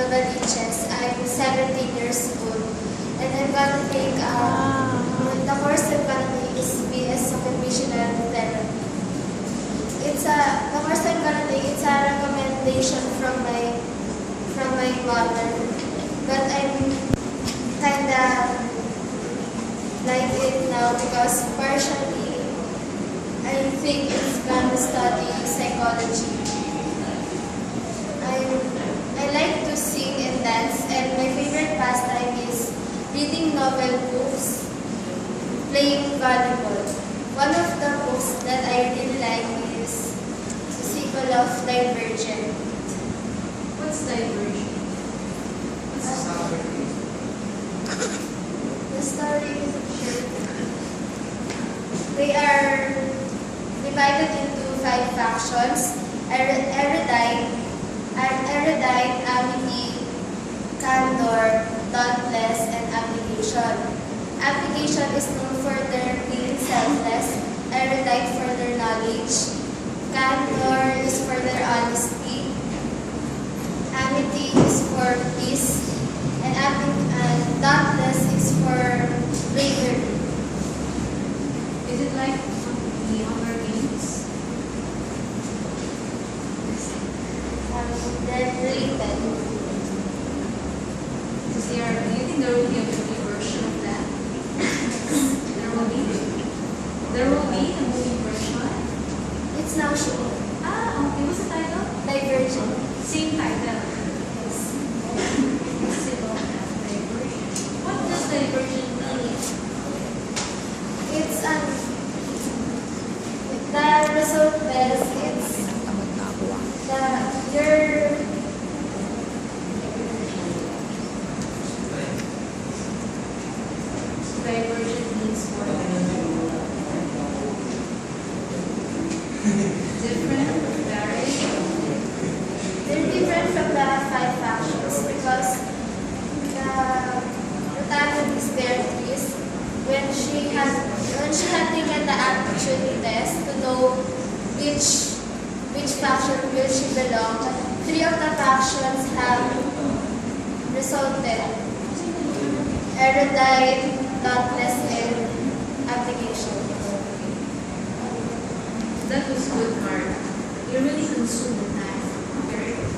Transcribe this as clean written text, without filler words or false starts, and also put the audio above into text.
Novaliches. I'm 17 years old. And I'm gonna take, the course I'm gonna take is BS Occupational Therapy. The course I'm gonna take, it's a recommendation from my mother. But I'm kinda like it now because partially I think it's gonna study psychology. I like to sing and dance, and my favorite pastime is reading novel books, playing volleyball. One of the books that I really like is the sequel of Divergent. What's Divergent? What's the story? The story is they are divided into 5 factions: erudite, amity, candor, dauntless, and application. Application is known for their being selfless, erudite for their knowledge, candor is for their honesty, amity is for peace, and dauntless is for bravery. Is it like the Hunger Games? They're related. Do you think there will be a movie version of that? There will be. There will be a movie version. It's now shown. Okay. What's the title? Divergent. Same title. Still don't have Divergent. What does Divergent mean? It's the result is your Divergent means what? Different, varied. they're different from the 5 factions because the protagonist Beatrice, when she had taken the aptitude test to know which faction will she belong, 3 of the factions have resulted: erudite, dauntless, and application. That was good, Mark. You really consumed the time. Very good.